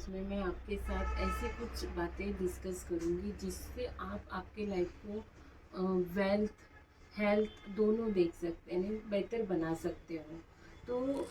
Videos में मैं आपके साथ ऐसी कुछ बातें डिस्कस करूँगी जिससे आप आपके लाइफ को वेल्थ हेल्थ दोनों देख सकते हैं, बेहतर बना सकते हो। तो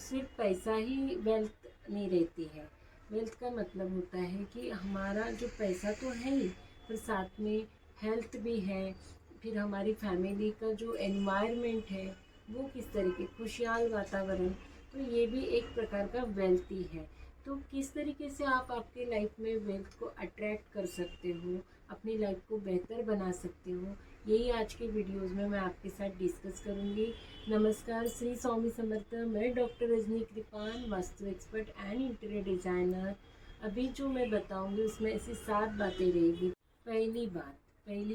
सिर्फ पैसा ही वेल्थ नहीं रहती है। वेल्थ का मतलब होता है कि हमारा जो पैसा तो है ही, पर साथ में हेल्थ भी है। फिर हमारी फैमिली का जो एनवायरनमेंट है वो किस तरीके, खुशहाल वातावरण, तो ये भी एक प्रकार का वेल्थ ही है। तो किस तरीके से आप आपके लाइफ में वेल्थ को अट्रैक्ट कर सकते हो, अपनी लाइफ को बेहतर बना सकते हो, यही आज के वीडियोस में मैं आपके साथ डिस्कस करूँगी। नमस्कार, श्री स्वामी समर्थ। मैं doctor Rajni Kripan, vastu expert and interior designer. अभी जो मैं बताऊंगी उसमें ऐसी 7 बातें रहेगी। पहली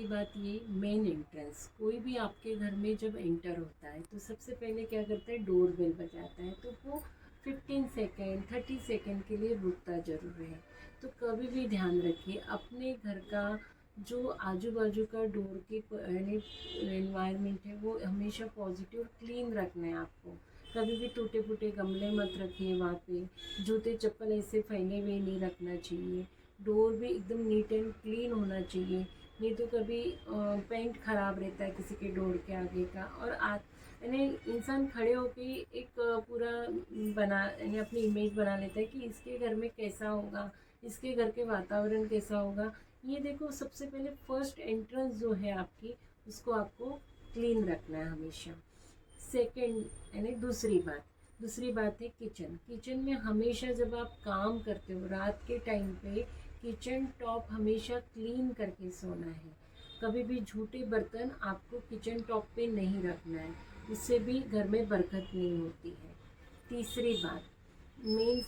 बात ये, मेन एंट्रेंस। कोई भी आपके घर में जब एंटर होता है तो सबसे पहले क्या करता है, डोर बेल बजाता है। तो वो 15 सेकेंड 30 सेकेंड के लिए रुकता ज़रूर है। तो कभी भी ध्यान रखिए अपने घर का जो आजू बाजू का डोर के यानी एनवायरनमेंट है वो हमेशा पॉजिटिव क्लीन रखना है आपको। कभी भी टूटे फूटे गमले मत रखिए वहाँ पे। जूते चप्पल ऐसे फैले हुए नहीं रखना चाहिए। डोर भी एकदम नीट एंड क्लीन होना चाहिए। नहीं तो कभी पेंट खराब रहता है किसी के डोर के आगे का, और यानी इंसान खड़े होके एक पूरा बना यानी अपनी इमेज बना लेता है कि इसके घर में कैसा होगा, इसके घर के वातावरण कैसा होगा। ये देखो, सबसे पहले फर्स्ट एंट्रेंस जो है आपकी, उसको आपको क्लीन रखना है हमेशा। सेकंड यानी दूसरी बात है किचन। किचन में हमेशा जब आप काम करते हो रात के टाइम पे, किचन टॉप हमेशा क्लीन करके सोना है। कभी भी झूठे बर्तन आपको किचन टॉप पे नहीं रखना है, उससे भी घर में बरकत नहीं होती है। तीसरी बात,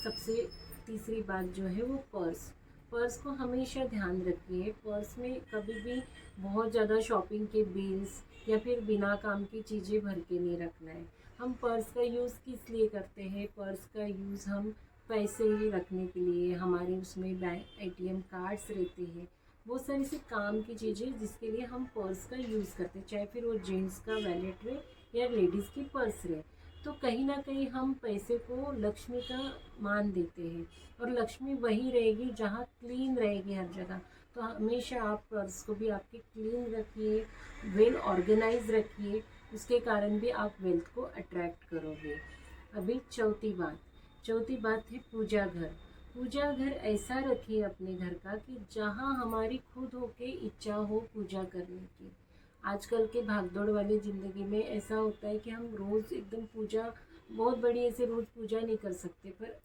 सबसे तीसरी बात जो है वो पर्स। पर्स को हमेशा ध्यान रखिए। पर्स में कभी भी बहुत ज़्यादा शॉपिंग के बिल्स या फिर बिना काम की चीज़ें भर के नहीं रखना है। हम पर्स का यूज़ किस लिए करते हैं, पर्स का यूज़ हम पैसे ही रखने के लिए, हमारे उसमें बैंक एटीएम कार्ड्स रहते हैं, बहुत सारी सी काम की चीज़ें जिसके लिए हम पर्स का यूज़ करते हैं, चाहे फिर वो जेंट्स का वैलेट रहे या लेडीज़ की पर्स रहे। तो कहीं ना कहीं हम पैसे को लक्ष्मी का मान देते हैं, और लक्ष्मी वही रहेगी जहाँ क्लीन रहेगी हर जगह। तो हमेशा आप पर्स को भी आपके क्लीन रखिए, वेल ऑर्गेनाइज रखिए, उसके कारण भी आप वेल्थ को अट्रैक्ट करोगे। अभी चौथी बात है पूजा घर। पूजा घर ऐसा रखिए अपने घर का कि जहाँ हमारी खुद होके इच्छा हो पूजा करने की। आजकल के भागदौड़ वाली ज़िंदगी में ऐसा होता है कि हम रोज़ एकदम पूजा, बहुत बड़ी ऐसे रोज़ पूजा नहीं कर सकते, पर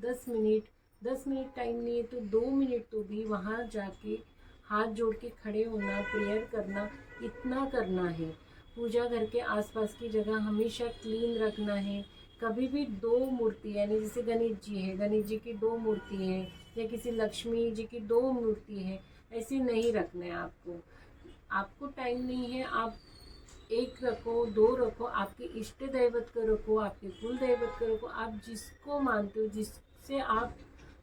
10 मिनट टाइम नहीं है तो 2 मिनट तो भी वहाँ जाके हाथ जोड़ के खड़े होना, प्रेयर करना, इतना करना है। पूजा घर के आसपास की जगह हमेशा क्लीन रखना है। कभी भी 2 मूर्ति, यानी जैसे गणेश जी है, गणेश जी की 2 मूर्ति हैं, या किसी लक्ष्मी जी की 2 मूर्ति है, ऐसे नहीं रखना है आपको। आपको टाइम नहीं है, आप एक रखो, 2 रखो, आपके इष्ट दैवत को रखो, आपके कुल दैवत को रखो, आप जिसको मानते हो, जिससे आप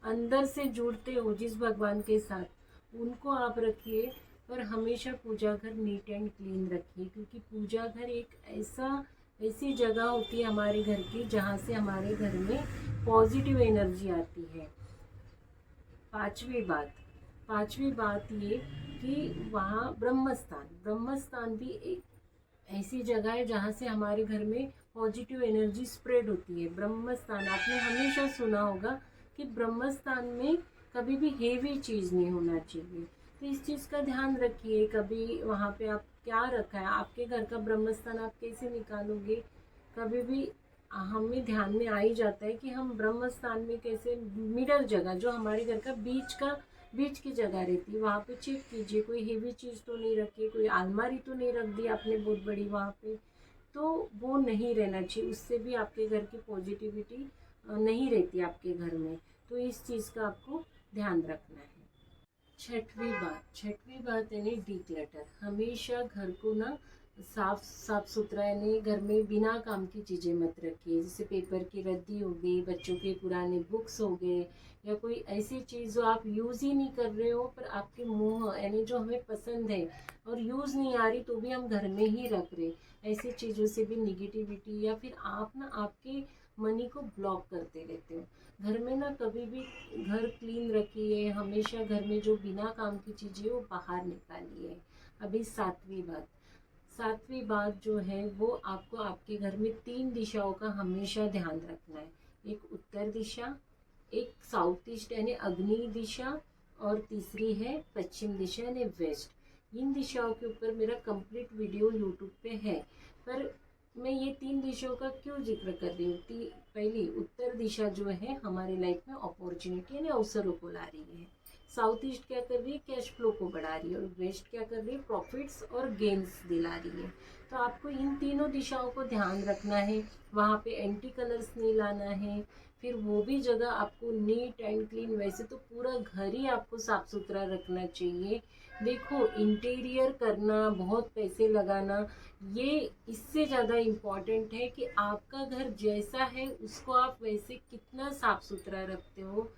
अंदर से जुड़ते हो, जिस भगवान के साथ, उनको आप रखिए। पर हमेशा पूजा घर नीट एंड क्लीन रखिए, क्योंकि पूजा घर एक ऐसी जगह होती है हमारे घर की जहाँ से हमारे घर में पॉजिटिव एनर्जी आती है। पांचवी बात ये कि वहाँ ब्रह्मस्थान भी एक ऐसी जगह है जहाँ से हमारे घर में पॉजिटिव एनर्जी स्प्रेड होती है। ब्रह्मस्थान आपने हमेशा सुना होगा कि ब्रह्मस्थान में कभी भी हेवी चीज़ नहीं होना चाहिए। तो इस चीज़ का ध्यान रखिए। कभी वहाँ पे आप क्या रखा है, आपके घर का ब्रह्मस्थान आप कैसे निकालोगे। कभी भी हमें ध्यान में आ ही जाता है कि हम ब्रह्म स्थान में कैसे, मिडल जगह जो हमारे घर का बीच की जगह रहती है, वहाँ पे चेक कीजिए कोई हेवी चीज़ तो नहीं रखी, कोई अलमारी तो नहीं रख दी आपने बहुत बड़ी वहाँ पे। तो वो नहीं रहना चाहिए, उससे भी आपके घर की पॉजिटिविटी नहीं रहती आपके घर में। तो इस चीज़ का आपको ध्यान रखना है। छठवीं बात यानी डिक्लटर। हमेशा घर को ना साफ सुथरा, यानी घर में बिना काम की चीज़ें मत रखिए। जैसे पेपर की रद्दी हो गई, बच्चों के पुराने बुक्स हो गए, या कोई ऐसी चीज़ जो आप यूज़ ही नहीं कर रहे हो पर आपके मुँह यानी जो हमें पसंद है और यूज़ नहीं आ रही तो भी हम घर में ही रख रहे, ऐसी चीज़ों से भी निगेटिविटी, या फिर आप ना आपके मनी को ब्लॉक करते रहते हो। घर में ना कभी भी घर क्लीन रखिए, हमेशा घर में जो बिना काम की चीज़ें वो बाहर निकालिए। अभी सातवीं बात जो है वो आपको आपके घर में 3 दिशाओं का हमेशा ध्यान रखना है। एक उत्तर दिशा, एक साउथ ईस्ट यानी अग्नि दिशा, और तीसरी है पश्चिम दिशा यानी वेस्ट। इन दिशाओं के ऊपर मेरा कंप्लीट वीडियो यूट्यूब पे है, पर मैं ये 3 दिशाओं का क्यों जिक्र कर रही हूँ। पहली उत्तर दिशा जो है हमारे लाइफ में अपॉर्चुनिटी यानी अवसरों को ला रही है। साउथ ईस्ट क्या कर रही है, कैश फ्लो को बढ़ा रही है, और वेस्ट क्या कर रही है, प्रॉफिट्स और गेन्स दिला रही है। तो आपको इन तीनों दिशाओं को ध्यान रखना है। वहाँ पे एंटी कलर्स नहीं लाना है। फिर वो भी जगह आपको नीट एंड क्लीन, वैसे तो पूरा घर ही आपको साफ सुथरा रखना चाहिए। देखो, इंटीरियर करना, बहुत पैसे लगाना, ये इससे ज़्यादा इम्पॉर्टेंट है कि आपका घर जैसा है उसको आप वैसे कितना साफ सुथरा रखते हो।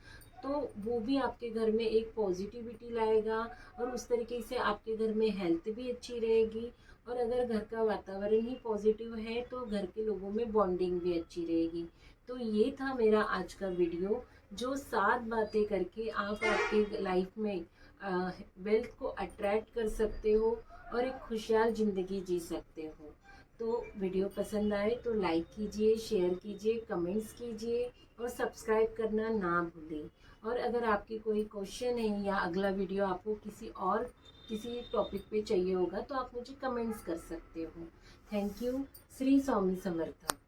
तो वो भी आपके घर में एक पॉजिटिविटी लाएगा, और उस तरीके से आपके घर में हेल्थ भी अच्छी रहेगी। और अगर घर का वातावरण ही पॉजिटिव है तो घर के लोगों में बॉन्डिंग भी अच्छी रहेगी। तो ये था मेरा आज का वीडियो, जो 7 बातें करके आप आपके लाइफ में वेल्थ को अट्रैक्ट कर सकते हो और एक खुशहाल ज़िंदगी जी सकते हो। तो वीडियो पसंद आए तो लाइक कीजिए, शेयर कीजिए, कमेंट्स कीजिए, और सब्सक्राइब करना ना भूलें। और अगर आपकी कोई क्वेश्चन है या अगला वीडियो आपको किसी टॉपिक पे चाहिए होगा तो आप मुझे कमेंट्स कर सकते हो। Thank you. Shri Swami Samarth.